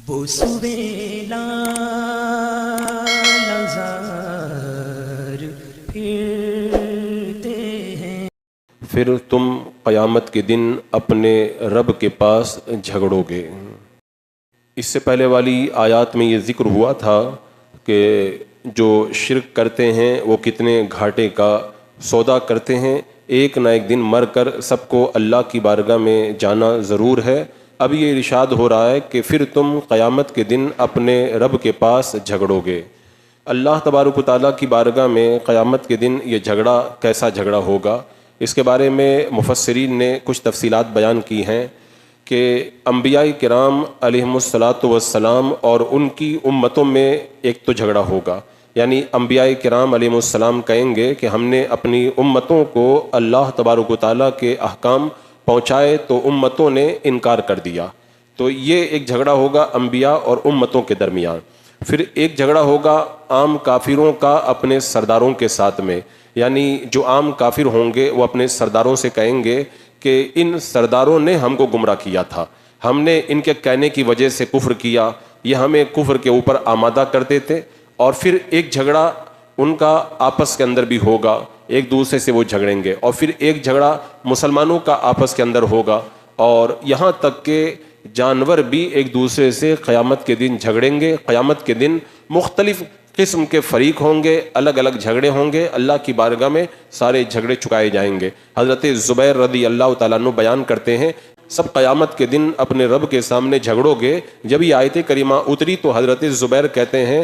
بوسویلا نظر پھرتے ہیں، پھر تم قیامت کے دن اپنے رب کے پاس جھگڑو گے۔ اس سے پہلے والی آیات میں یہ ذکر ہوا تھا کہ جو شرک کرتے ہیں وہ کتنے گھاٹے کا سودا کرتے ہیں، ایک نہ ایک دن مر کر سب کو اللہ کی بارگاہ میں جانا ضرور ہے۔ اب یہ ارشاد ہو رہا ہے کہ پھر تم قیامت کے دن اپنے رب کے پاس جھگڑو گے۔ اللہ تبارک و تعالیٰ کی بارگاہ میں قیامت کے دن یہ جھگڑا کیسا جھگڑا ہوگا، اس کے بارے میں مفسرین نے کچھ تفصیلات بیان کی ہیں کہ انبیاء کرام علیہم الصلاۃ والسلام اور ان کی امتوں میں ایک تو جھگڑا ہوگا، یعنی انبیاء کرام علیہم السلام کہیں گے کہ ہم نے اپنی امتوں کو اللہ تبارک و تعالیٰ کے احکام پہنچائے تو امتوں نے انکار کر دیا، تو یہ ایک جھگڑا ہوگا انبیاء اور امتوں کے درمیان۔ پھر ایک جھگڑا ہوگا عام کافروں کا اپنے سرداروں کے ساتھ میں، یعنی جو عام کافر ہوں گے وہ اپنے سرداروں سے کہیں گے کہ ان سرداروں نے ہم کو گمراہ کیا تھا، ہم نے ان کے کہنے کی وجہ سے کفر کیا، یہ ہمیں کفر کے اوپر آمادہ کرتے تھے۔ اور پھر ایک جھگڑا ان کا آپس کے اندر بھی ہوگا، ایک دوسرے سے وہ جھگڑیں گے، اور پھر ایک جھگڑا مسلمانوں کا آپس کے اندر ہوگا، اور یہاں تک کہ جانور بھی ایک دوسرے سے قیامت کے دن جھگڑیں گے۔ قیامت کے دن مختلف قسم کے فریق ہوں گے، الگ الگ جھگڑے ہوں گے، اللہ کی بارگاہ میں سارے جھگڑے چکائے جائیں گے۔ حضرت زبیر رضی اللہ تعالیٰ عنہ بیان کرتے ہیں سب قیامت کے دن اپنے رب کے سامنے جھگڑو گے۔ جب یہ آیت کریمہ اتری تو حضرت زبیر کہتے ہیں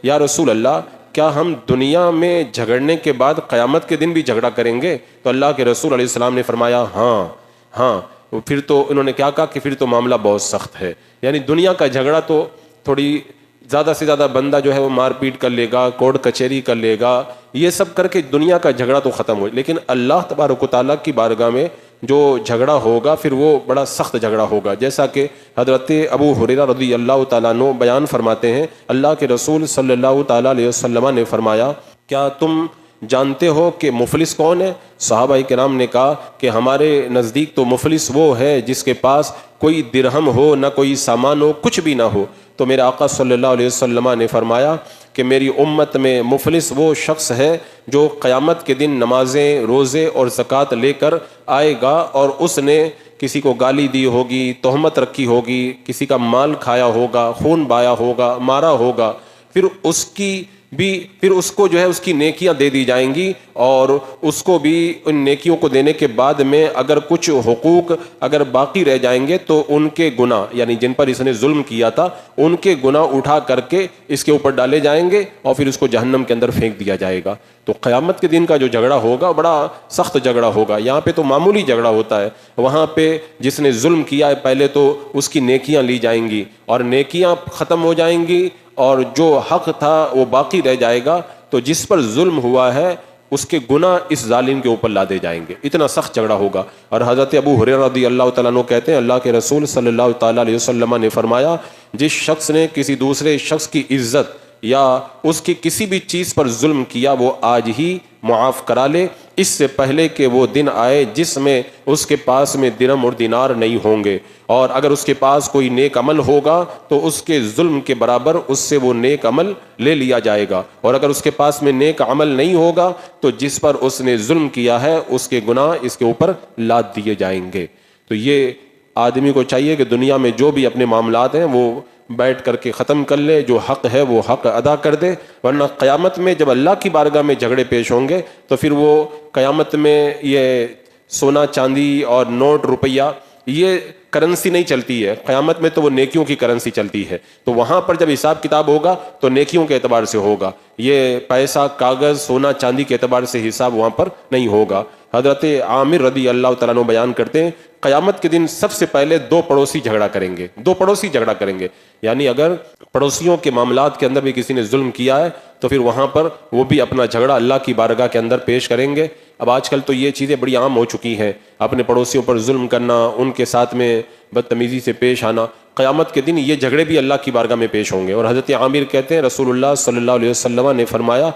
یا رسول اللہ، کیا ہم دنیا میں جھگڑنے کے بعد قیامت کے دن بھی جھگڑا کریں گے؟ تو اللہ کے رسول علیہ السلام نے فرمایا ہاں۔ پھر تو انہوں نے کیا کہا کہ پھر تو معاملہ بہت سخت ہے، یعنی دنیا کا جھگڑا تو تھوڑی زیادہ سے زیادہ بندہ جو ہے وہ مار پیٹ کر لے گا، کورٹ کچہری کر لے گا، یہ سب کر کے دنیا کا جھگڑا تو ختم ہو، لیکن اللہ تبارک و تعالیٰ کی بارگاہ میں جو جھگڑا ہوگا پھر وہ بڑا سخت جھگڑا ہوگا، جیسا کہ حضرت ابو ہریرہ رضی اللہ تعالیٰ عنہ بیان فرماتے ہیں اللہ کے رسول صلی اللہ تعالیٰ علیہ وسلم نے فرمایا کیا تم جانتے ہو کہ مفلس کون ہے؟ صحابہ کرام نے کہا کہ ہمارے نزدیک تو مفلس وہ ہے جس کے پاس کوئی درہم ہو، نہ کوئی سامان ہو، کچھ بھی نہ ہو۔ تو میرے آقا صلی اللہ علیہ وسلم نے فرمایا کہ میری امت میں مفلس وہ شخص ہے جو قیامت کے دن نمازیں، روزے اور زکوٰۃ لے کر آئے گا، اور اس نے کسی کو گالی دی ہوگی، تہمت رکھی ہوگی، کسی کا مال کھایا ہوگا، خون بہایا ہوگا، مارا ہوگا، پھر اس کو جو ہے اس کی نیکیاں دے دی جائیں گی، اور اس کو بھی ان نیکیوں کو دینے کے بعد میں اگر کچھ حقوق اگر باقی رہ جائیں گے تو ان کے گناہ، یعنی جن پر اس نے ظلم کیا تھا ان کے گناہ اٹھا کر کے اس کے اوپر ڈالے جائیں گے، اور پھر اس کو جہنم کے اندر پھینک دیا جائے گا۔ تو قیامت کے دن کا جو جھگڑا ہوگا بڑا سخت جھگڑا ہوگا۔ یہاں پہ تو معمولی جھگڑا ہوتا ہے، وہاں پہ جس نے ظلم کیا ہے پہلے تو اس کی نیکیاں لی جائیں گی اور نیکیاں ختم ہو جائیں گی، اور جو حق تھا وہ باقی رہ جائے گا، تو جس پر ظلم ہوا ہے اس کے گناہ اس ظالم کے اوپر لادے جائیں گے، اتنا سخت جھگڑا ہوگا۔ اور حضرت ابو ہریرہ رضی اللہ تعالیٰ عنہ کہتے ہیں اللہ کے رسول صلی اللہ تعالیٰ علیہ وسلم نے فرمایا جس شخص نے کسی دوسرے شخص کی عزت یا اس کی کسی بھی چیز پر ظلم کیا وہ آج ہی معاف کرا لے، اس سے پہلے کہ وہ دن آئے جس میں اس کے پاس میں درہم اور دینار نہیں ہوں گے، اور اگر اس کے پاس کوئی نیک عمل ہوگا تو اس کے ظلم کے برابر اس سے وہ نیک عمل لے لیا جائے گا، اور اگر اس کے پاس میں نیک عمل نہیں ہوگا تو جس پر اس نے ظلم کیا ہے اس کے گناہ اس کے اوپر لاد دیے جائیں گے۔ تو یہ آدمی کو چاہیے کہ دنیا میں جو بھی اپنے معاملات ہیں وہ بیٹھ کر کے ختم کر لے، جو حق ہے وہ حق ادا کر دے، ورنہ قیامت میں جب اللہ کی بارگاہ میں جھگڑے پیش ہوں گے تو پھر وہ قیامت میں یہ سونا چاندی اور نوٹ روپیہ یہ کرنسی نہیں چلتی ہے، قیامت میں تو وہ نیکیوں کی کرنسی چلتی ہے، تو وہاں پر جب حساب کتاب ہوگا تو نیکیوں کے اعتبار سے ہوگا، یہ پیسہ کاغذ سونا چاندی کے اعتبار سے حساب وہاں پر نہیں ہوگا۔ حضرت عامر رضی اللہ تعالیٰ عنہ بیان کرتے ہیں قیامت کے دن سب سے پہلے دو پڑوسی جھگڑا کریں گے، یعنی اگر پڑوسیوں کے معاملات کے اندر بھی کسی نے ظلم کیا ہے تو پھر وہاں پر وہ بھی اپنا جھگڑا اللہ کی بارگاہ کے اندر پیش کریں گے۔ اب آج کل تو یہ چیزیں بڑی عام ہو چکی ہیں، اپنے پڑوسیوں پر ظلم کرنا، ان کے ساتھ میں بدتمیزی سے پیش آنا، قیامت کے دن یہ جھگڑے بھی اللہ کی بارگاہ میں پیش ہوں گے۔ اور حضرت عامر کہتے ہیں رسول اللہ صلی اللہ علیہ وسلم نے فرمایا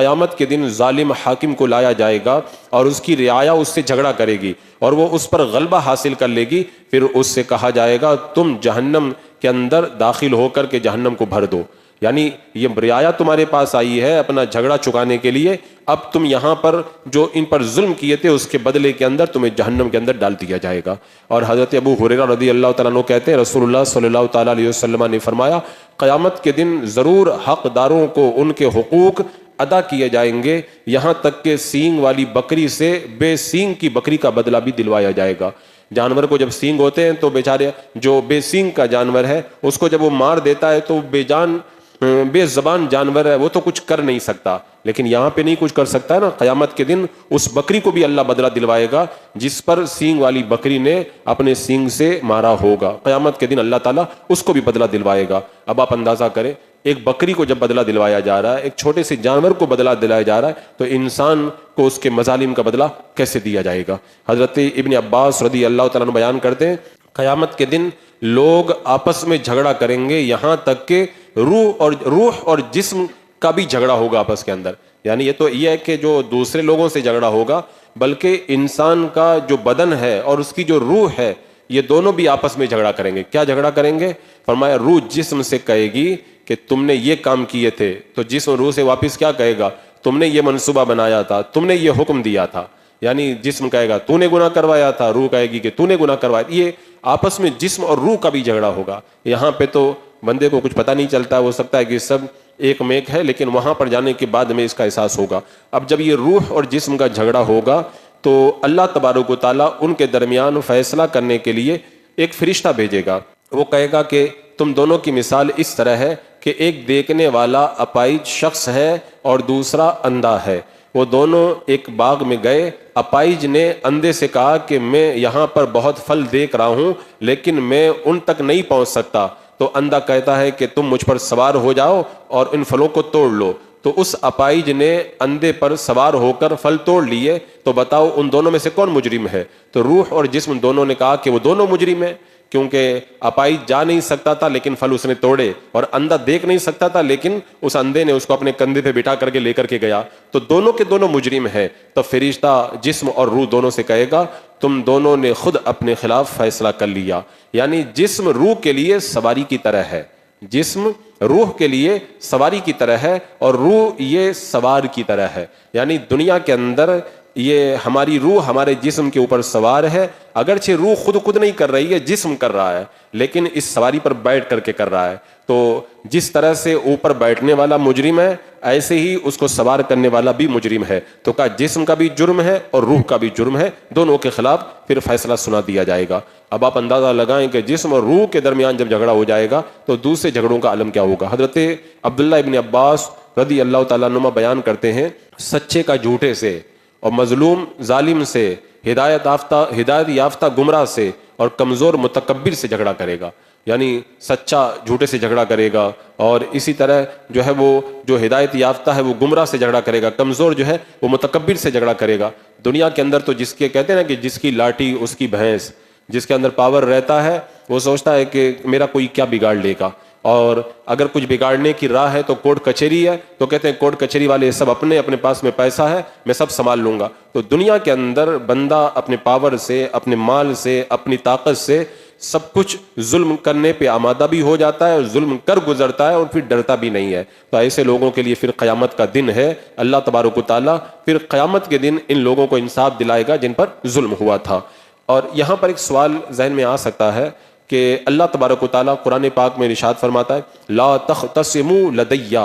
قیامت کے دن ظالم حاکم کو لایا جائے گا اور اس کی رعایا اس سے جھگڑا کرے گی اور وہ اس پر غلبہ حاصل کر لے گی، پھر اس سے کہا جائے گا تم جہنم کے اندر داخل ہو کر کے جہنم کو بھر دو، یعنی یہ رعایا تمہارے پاس آئی ہے اپنا جھگڑا چکانے کے لیے، اب تم یہاں پر جو ان پر ظلم کیے تھے اس کے بدلے کے اندر تمہیں جہنم کے اندر ڈال دیا جائے گا۔ اور حضرت ابو ہریرہ رضی اللہ تعالیٰ عنہ کہتے ہیں رسول اللہ صلی اللہ تعالیٰ علیہ وسلم نے فرمایا قیامت کے دن ضرور حقداروں کو ان کے حقوق ادا کیے جائیں گے، یہاں تک کہ سینگ والی بکری سے بے سینگ کی بکری کا بدلہ بھی دلوایا جائے گا۔ جانور کو جب سینگ ہوتے ہیں تو بیچارے جو بے سینگ کا جانور ہے اس کو جب وہ مار دیتا ہے تو بے زبان جانور ہے، وہ تو کچھ کر نہیں سکتا، لیکن یہاں پہ نہیں کچھ کر سکتا ہے نا، قیامت کے دن اس بکری کو بھی اللہ بدلہ دلوائے گا جس پر سینگ والی بکری نے اپنے سینگ سے مارا ہوگا، قیامت کے دن اللہ تعالیٰ اس کو بھی بدلہ دلوائے گا۔ اب آپ اندازہ کریں ایک بکری کو جب بدلہ دلوایا جا رہا ہے، ایک چھوٹے سے جانور کو بدلہ دلایا جا رہا ہے، تو انسان کو اس کے مظالم کا بدلہ کیسے دیا جائے گا۔ حضرت ابن عباس رضی اللہ تعالیٰ عنہ بیان کرتے ہیں قیامت کے دن لوگ آپس میں جھگڑا کریں گے یہاں تک کہ روح اور جسم کا بھی جھگڑا ہوگا آپس کے اندر، یعنی یہ تو یہ ہے کہ جو دوسرے لوگوں سے جھگڑا ہوگا بلکہ انسان کا جو بدن ہے اور اس کی جو روح ہے یہ دونوں بھی آپس میں جھگڑا کریں گے۔ کیا جھگڑا کریں گے؟ فرمایا روح جسم سے کہے گی کہ تم نے یہ کام کیے تھے، تو جسم روح سے واپس کیا کہے گا؟ تم نے یہ منصوبہ بنایا تھا، تم نے یہ حکم دیا تھا، یعنی جسم کہے گا تو نے گناہ کروایا تھا، روح کہے گی کہ تو نے گناہ کروایا۔ یہ آپس میں جسم اور روح کا بھی جھگڑا ہوگا۔ یہاں پہ تو بندے کو کچھ پتہ نہیں چلتا، ہو سکتا ہے کہ سب ایک میک ہے، لیکن وہاں پر جانے کے بعد میں اس کا احساس ہوگا۔ اب جب یہ روح اور جسم کا جھگڑا ہوگا تو اللہ تبارک و تعالیٰ ان کے درمیان فیصلہ کرنے کے لیے ایک فرشتہ بھیجے گا، وہ کہے گا کہ تم دونوں کی مثال اس طرح ہے کہ ایک دیکھنے والا اپائج شخص ہے اور دوسرا اندھا ہے، وہ دونوں ایک باغ میں گئے، اپائج نے اندھے سے کہا کہ میں یہاں پر بہت پھل دیکھ رہا ہوں لیکن میں ان تک نہیں پہنچ سکتا، تو اندھا کہتا ہے کہ تم مجھ پر سوار ہو جاؤ اور ان پھلوں کو توڑ لو، تو اس اپائج نے اندھے پر سوار ہو کر پھل توڑ لیے، تو بتاؤ ان دونوں میں سے کون مجرم ہے؟ تو روح اور جسم دونوں نے کہا کہ وہ دونوں مجرم ہیں، کیونکہ اپائج جا نہیں سکتا تھا لیکن پھل اس نے توڑے، اور اندھا دیکھ نہیں سکتا تھا لیکن اس اندھے نے اس کو اپنے کندھے پہ بٹھا کر کے لے کر کے گیا، تو دونوں کے دونوں مجرم ہیں۔ تو فرشتہ جسم اور روح دونوں سے کہے گا تم دونوں نے خود اپنے خلاف فیصلہ کر لیا، یعنی جسم روح کے لیے سواری کی طرح ہے، جسم روح کے لیے سواری کی طرح ہے اور روح یہ سوار کی طرح ہے، یعنی دنیا کے اندر یہ ہماری روح ہمارے جسم کے اوپر سوار ہے، اگرچہ روح خود نہیں کر رہی ہے، جسم کر رہا ہے، لیکن اس سواری پر بیٹھ کر کے کر رہا ہے۔ تو جس طرح سے اوپر بیٹھنے والا مجرم ہے ایسے ہی اس کو سوار کرنے والا بھی مجرم ہے، تو کہا جسم کا بھی جرم ہے اور روح کا بھی جرم ہے، دونوں کے خلاف پھر فیصلہ سنا دیا جائے گا۔ اب آپ اندازہ لگائیں کہ جسم اور روح کے درمیان جب جھگڑا ہو جائے گا تو دوسرے جھگڑوں کا عالم کیا ہوگا۔ حضرت عبداللہ ابن عباس رضی اللہ تعالیٰ عنہ بیان کرتے ہیں سچے کا جھوٹے سے اور مظلوم ظالم سے، ہدایت یافتہ گمراہ سے اور کمزور متکبر سے جھگڑا کرے گا، یعنی سچا جھوٹے سے جھگڑا کرے گا، اور اسی طرح جو ہے وہ جو ہدایت یافتہ ہے وہ گمراہ سے جھگڑا کرے گا، کمزور جو ہے وہ متکبر سے جھگڑا کرے گا۔ دنیا کے اندر تو جس کے کہتے ہیں نا کہ جس کی لاٹھی اس کی بھینس، جس کے اندر پاور رہتا ہے وہ سوچتا ہے کہ میرا کوئی کیا بگاڑ لے گا، اور اگر کچھ بگاڑنے کی راہ ہے تو کورٹ کچہری ہے، تو کہتے ہیں کورٹ کچہری والے سب اپنے پاس میں پیسہ ہے میں سب سنبھال لوں گا۔ تو دنیا کے اندر بندہ اپنے پاور سے، اپنے مال سے، اپنی طاقت سے سب کچھ ظلم کرنے پہ آمادہ بھی ہو جاتا ہے اور ظلم کر گزرتا ہے اور پھر ڈرتا بھی نہیں ہے۔ تو ایسے لوگوں کے لیے پھر قیامت کا دن ہے، اللہ تبارک و تعالیٰ پھر قیامت کے دن ان لوگوں کو انصاف دلائے گا جن پر ظلم ہوا تھا۔ اور یہاں پر ایک سوال ذہن میں آ سکتا ہے کہ اللہ تبارک و تعالیٰ قرآن پاک میں ارشاد فرماتا ہے لا تختصموا لدی،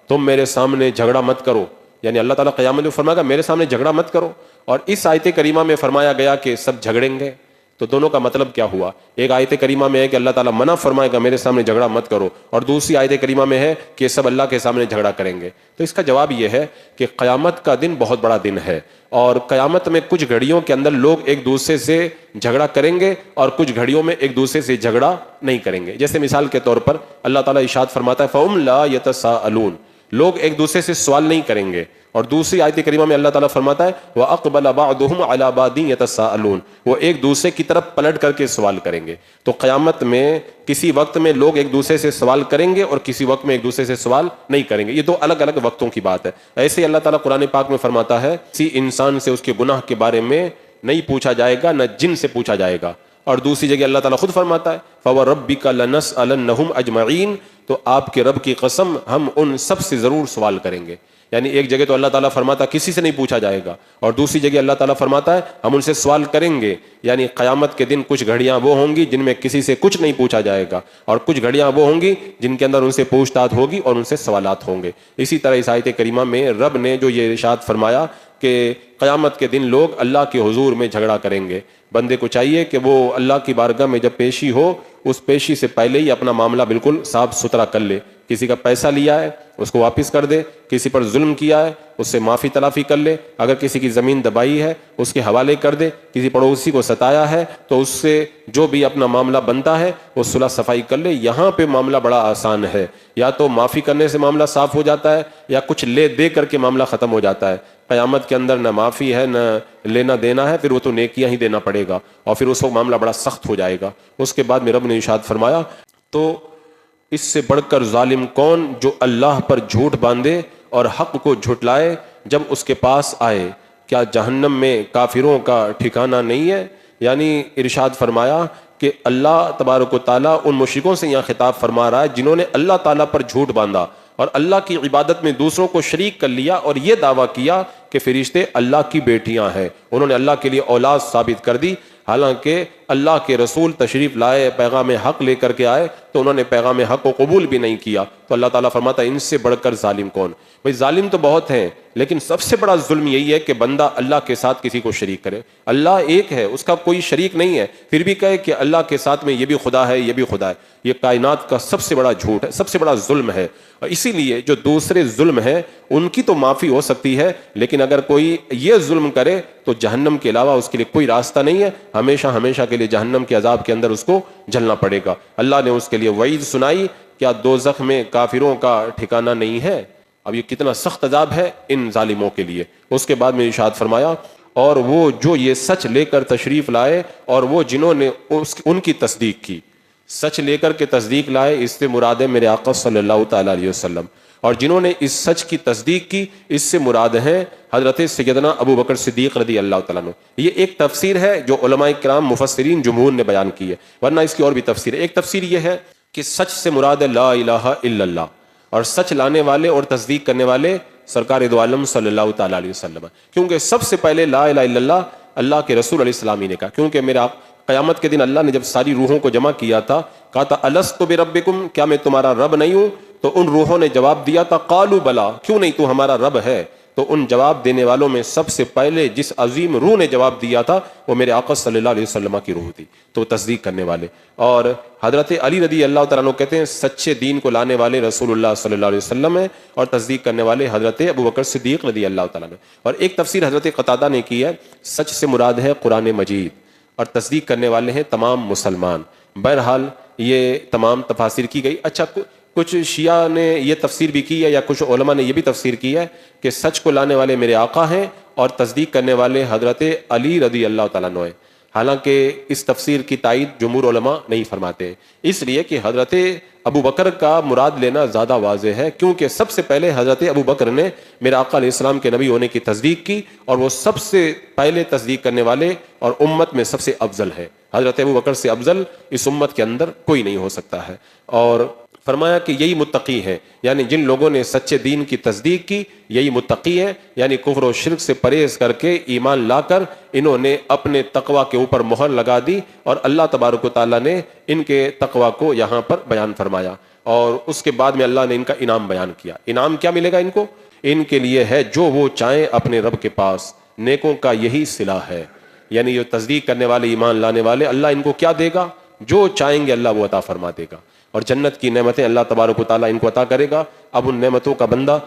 تم میرے سامنے جھگڑا مت کرو، یعنی اللہ تعالیٰ قیامت میں فرمائے گا میرے سامنے جھگڑا مت کرو، اور اس آیت کریمہ میں فرمایا گیا کہ سب جھگڑیں گے، تو دونوں کا مطلب کیا ہوا؟ ایک آیت کریمہ میں ہے کہ اللہ تعالیٰ منع فرمائے گا میرے سامنے جھگڑا مت کرو، اور دوسری آیت کریمہ میں ہے کہ سب اللہ کے سامنے جھگڑا کریں گے۔ تو اس کا جواب یہ ہے کہ قیامت کا دن بہت بڑا دن ہے، اور قیامت میں کچھ گھڑیوں کے اندر لوگ ایک دوسرے سے جھگڑا کریں گے اور کچھ گھڑیوں میں ایک دوسرے سے جھگڑا نہیں کریں گے۔ جیسے مثال کے طور پر اللہ تعالیٰ ارشاد فرماتا ہے فَهُمْ لَا يَتَسَاءَلُونَ، لوگ ایک دوسرے سے سوال نہیں کریں گے. اور دوسری آیت کریمہ میں اللہ تعالیٰ فرماتا ہے وَأَقْبَلَ بَعْضُهُمْ عَلَى بَعْضٍ يَتَسَاءَلُونَ, وہ ایک دوسرے کی طرف پلٹ کر کے سوال کریں گے. تو قیامت میں کسی وقت میں لوگ ایک دوسرے سے سوال کریں گے اور کسی وقت میں ایک دوسرے سے سوال نہیں کریں گے. یہ دو الگ الگ وقتوں کی بات ہے. ایسے ہی اللہ تعالیٰ قرآن پاک میں فرماتا ہے کسی انسان سے اس کے گناہ کے بارے میں نہیں پوچھا جائے گا, نہ جن سے پوچھا جائے گا. اور دوسری جگہ اللہ تعالیٰ خود فرماتا ہے فَوَرَبِّكَ لَنَسْأَلَنَّهُمْ أَجْمَعِينَ, تو آپ کے رب کی قسم ہم ان سب سے ضرور سوال کریں گے. یعنی ایک جگہ تو اللہ تعالیٰ فرماتا ہے کسی سے نہیں پوچھا جائے گا, اور دوسری جگہ اللہ تعالیٰ فرماتا ہے ہم ان سے سوال کریں گے. یعنی قیامت کے دن کچھ گھڑیاں وہ ہوں گی جن میں کسی سے کچھ نہیں پوچھا جائے گا, اور کچھ گھڑیاں وہ ہوں گی جن کے اندر ان سے پوچھ تاچھ ہوگی اور ان سے سوالات ہوں گے. اسی طرح اس آیت کریمہ میں رب نے جو یہ ارشاد فرمایا کہ قیامت کے دن لوگ اللہ کے حضور میں جھگڑا کریں گے. بندے کو چاہیے کہ وہ اللہ کی بارگاہ میں جب پیشی ہو اس پیشی سے پہلے ہی اپنا معاملہ بالکل صاف ستھرا کر لے. کسی کا پیسہ لیا ہے اس کو واپس کر دے, کسی پر ظلم کیا ہے اس سے معافی تلافی کر لے, اگر کسی کی زمین دبائی ہے اس کے حوالے کر دے, کسی پڑوسی کو ستایا ہے تو اس سے جو بھی اپنا معاملہ بنتا ہے وہ صلح صفائی کر لے. یہاں پہ معاملہ بڑا آسان ہے, یا تو معافی کرنے سے معاملہ صاف ہو جاتا ہے یا کچھ لے دے کر کے معاملہ ختم ہو جاتا ہے. قیامت کے اندر نہ معافی ہے نہ لینا دینا ہے, پھر وہ تو نیکیاں ہی دینا پڑے گا اور پھر اس وقت معاملہ بڑا سخت ہو جائے گا. اس کے بعد میں رب نے ارشاد فرمایا تو اس سے بڑھ کر ظالم کون جو اللہ پر جھوٹ باندھے اور حق کو جھٹلائے جب اس کے پاس آئے, کیا جہنم میں کافروں کا ٹھکانہ نہیں ہے. یعنی ارشاد فرمایا کہ اللہ تبارک و تعالیٰ ان مشرکوں سے یہاں خطاب فرما رہا ہے جنہوں نے اللہ تعالیٰ پر جھوٹ باندھا اور اللہ کی عبادت میں دوسروں کو شریک کر لیا اور یہ دعویٰ کیا کہ فرشتے اللہ کی بیٹیاں ہیں. انہوں نے اللہ کے لیے اولاد ثابت کر دی, حالانکہ اللہ کے رسول تشریف لائے, پیغام حق لے کر کے آئے تو انہوں نے پیغام حق کو قبول بھی نہیں کیا. تو اللہ تعالیٰ فرماتا ہے ان سے بڑھ کر ظالم کون. بھئی ظالم تو بہت ہیں, لیکن سب سے بڑا ظلم یہی ہے کہ بندہ اللہ کے ساتھ کسی کو شریک کرے. اللہ ایک ہے, اس کا کوئی شریک نہیں ہے, پھر بھی کہے کہ اللہ کے ساتھ میں یہ بھی خدا ہے یہ بھی خدا ہے. یہ کائنات کا سب سے بڑا جھوٹ ہے, سب سے بڑا ظلم ہے. اور اسی لیے جو دوسرے ظلم ہیں ان کی تو معافی ہو سکتی ہے, لیکن اگر کوئی یہ ظلم کرے تو جہنم کے علاوہ اس کے لیے کوئی راستہ نہیں ہے, ہمیشہ ہمیشہ کے لیے جہنم کے عذاب کے اندر اس کو جلنا پڑے گا. اللہ نے اس کے لیے وعید سنائی, کیا دوزخ میں کافروں کا ٹھکانہ نہیں ہے. اب یہ کتنا سخت عذاب ہے ان ظالموں کے لیے. اس کے بعد میں ارشاد فرمایا اور وہ جو یہ سچ لے کر تشریف لائے اور وہ جنہوں نے ان کی تصدیق کی. سچ لے کر کے تصدیق لائے اس سے مراد ہے میرے آقا صلی اللہ تعالیٰ علیہ وسلم, اور جنہوں نے اس سچ کی تصدیق کی اس سے مراد ہے حضرت سیدنا ابو بکر صدیق رضی اللہ تعالیٰ عنہ. یہ ایک تفسیر ہے جو علماء کرام مفسرین جمہور نے بیان کی ہے, ورنہ اس کی اور بھی تفسیر ہے. ایک تفسیر یہ ہے کہ سچ سے مراد ہے لا الہ الا اللہ, اور سچ لانے والے اور تصدیق کرنے والے سرکار دو عالم صلی اللہ تعالیٰ علیہ وسلم, کیونکہ سب سے پہلے لا الہ الا اللہ اللہ کے رسول علیہ السلام ہی نے کہا. کیونکہ میرا قیامت کے دن اللہ نے جب ساری روحوں کو جمع کیا تھا کہا تھا الست بربکم, کیا میں تمہارا رب نہیں ہوں. تو ان روحوں نے جواب دیا تھا قالوا بلا, کیوں نہیں تو ہمارا رب ہے. تو ان جواب دینے والوں میں سب سے پہلے جس عظیم روح نے جواب دیا تھا وہ میرے آقا صلی اللہ علیہ وسلم کی روح تھی, تو تصدیق کرنے والے. اور حضرت علی رضی اللہ تعالیٰ عنہ کہتے ہیں سچے دین کو لانے والے رسول اللہ صلی اللہ علیہ وسلم ہیں, اور تصدیق کرنے والے حضرت ابو بکر صدیق رضی اللہ تعالیٰ عنہ. اور ایک تفسیر حضرت قتادہ نے کی ہے سچ سے مراد ہے قرآن مجید, اور تصدیق کرنے والے ہیں تمام مسلمان. بہرحال یہ تمام تفاسیر کی گئی. اچھا کچھ شیعہ نے یہ تفسیر بھی کی ہے یا کچھ علماء نے یہ بھی تفسیر کی ہے کہ سچ کو لانے والے میرے آقا ہیں اور تصدیق کرنے والے حضرت علی رضی اللہ تعالیٰ عنہ ہیں. حالانکہ اس تفسیر کی تائید جمہور علماء نہیں فرماتے, اس لیے کہ حضرت ابو بکر کا مراد لینا زیادہ واضح ہے, کیونکہ سب سے پہلے حضرت ابو بکر نے میرے آقا علیہ السلام کے نبی ہونے کی تصدیق کی, اور وہ سب سے پہلے تصدیق کرنے والے اور امت میں سب سے افضل ہے. حضرت ابو بکر سے افضل اس امت کے اندر کوئی نہیں ہو سکتا ہے. اور فرمایا کہ یہی متقی ہے, یعنی جن لوگوں نے سچے دین کی تصدیق کی یہی متقی ہے, یعنی کفر و شرک سے پرہیز کر کے ایمان لا کر انہوں نے اپنے تقوی کے اوپر مہر لگا دی, اور اللہ تبارک و تعالیٰ نے ان کے تقوی کو یہاں پر بیان فرمایا. اور اس کے بعد میں اللہ نے ان کا انعام بیان کیا. انعام کیا ملے گا ان کو؟ ان کے لیے ہے جو وہ چاہیں اپنے رب کے پاس, نیکوں کا یہی صلہ ہے. یعنی یہ تصدیق کرنے والے ایمان لانے والے اللہ ان کو کیا دے گا؟ جو چاہیں گے اللہ وہ عطا فرما دے گا. اور جنت کی نعمتیں اللہ تبارک و تعالیٰ ان کو عطا کرے گا. اب ان نعمتوں کا بندہ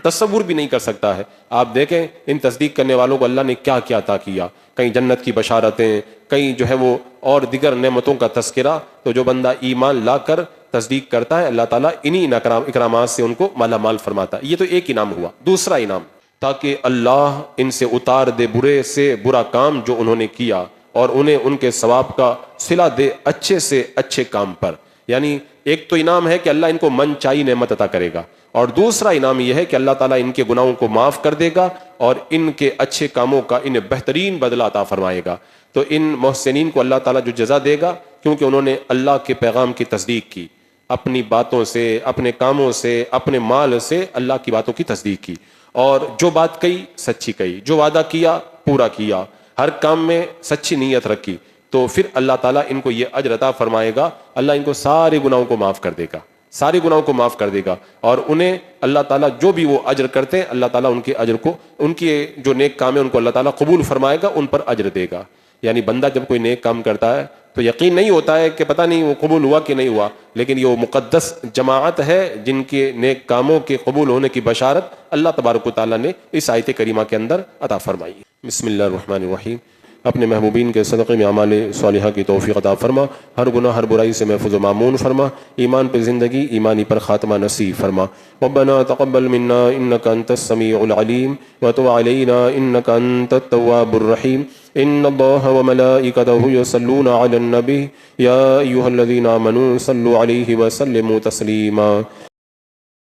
تصور بھی نہیں کر سکتا ہے. آپ دیکھیں ان تصدیق کرنے والوں کو اللہ نے کیا کیا عطا کیا, کہیں جنت کی بشارتیں, کہیں جو ہے وہ اور دیگر نعمتوں کا تذکرہ. تو جو بندہ ایمان لا کر تصدیق کرتا ہے اللہ تعالیٰ انہی اکرامات سے ان کو مالا مال فرماتا ہے. یہ تو ایک انعام ہوا. دوسرا انعام, تاکہ اللہ ان سے اتار دے برے سے برا کام جو انہوں نے کیا اور انہیں ان کے ثواب کا صلہ دے اچھے سے اچھے کام پر. یعنی ایک تو انعام ہے کہ اللہ ان کو من چاہی نعمت عطا کرے گا, اور دوسرا انعام یہ ہے کہ اللہ تعالیٰ ان کے گناہوں کو معاف کر دے گا اور ان کے اچھے کاموں کا انہیں بہترین بدلہ عطا فرمائے گا. تو ان محسنین کو اللہ تعالیٰ جو جزا دے گا, کیونکہ انہوں نے اللہ کے پیغام کی تصدیق کی, اپنی باتوں سے, اپنے کاموں سے, اپنے مال سے اللہ کی باتوں کی تصدیق کی, اور جو بات کہی سچی کہی, جو وعدہ کیا پورا کیا, ہر کام میں سچی نیت رکھی, تو پھر اللہ تعالیٰ ان کو یہ اجر عطا فرمائے گا. اللہ ان کو سارے گناہوں کو معاف کر دے گا, سارے گناہوں کو معاف کر دے گا, اور انہیں اللہ تعالیٰ جو بھی وہ اجر کرتے ہیں اللہ تعالیٰ ان کے اجر کو, ان کے جو نیک کام ہے ان کو اللہ تعالیٰ قبول فرمائے گا, ان پر اجر دے گا. یعنی بندہ جب کوئی نیک کام کرتا ہے تو یقین نہیں ہوتا ہے کہ پتہ نہیں وہ قبول ہوا کہ نہیں ہوا, لیکن یہ وہ مقدس جماعت ہے جن کے نیک کاموں کے قبول ہونے کی بشارت اللہ تبارک و تعالیٰ نے اس آیت کریمہ کے اندر عطا فرمائی. بسم اللہ الرحمن الرحیم. اپنے محبوبین کے صدقے میں اعمال صالحہ کی توفیق عطا فرما, ہر گناہ ہر برائی سے محفوظ و معمون فرما, ایمان پر زندگی ایمانی پر خاتمہ نصیب فرما. ربنا تقبل منا انك انت السميع العليم وتب علينا انك انت التواب الرحيم. ان الله وملائكته يصلون على النبي يا ايها الذين امنوا صلوا عليه وسلموا تسليما.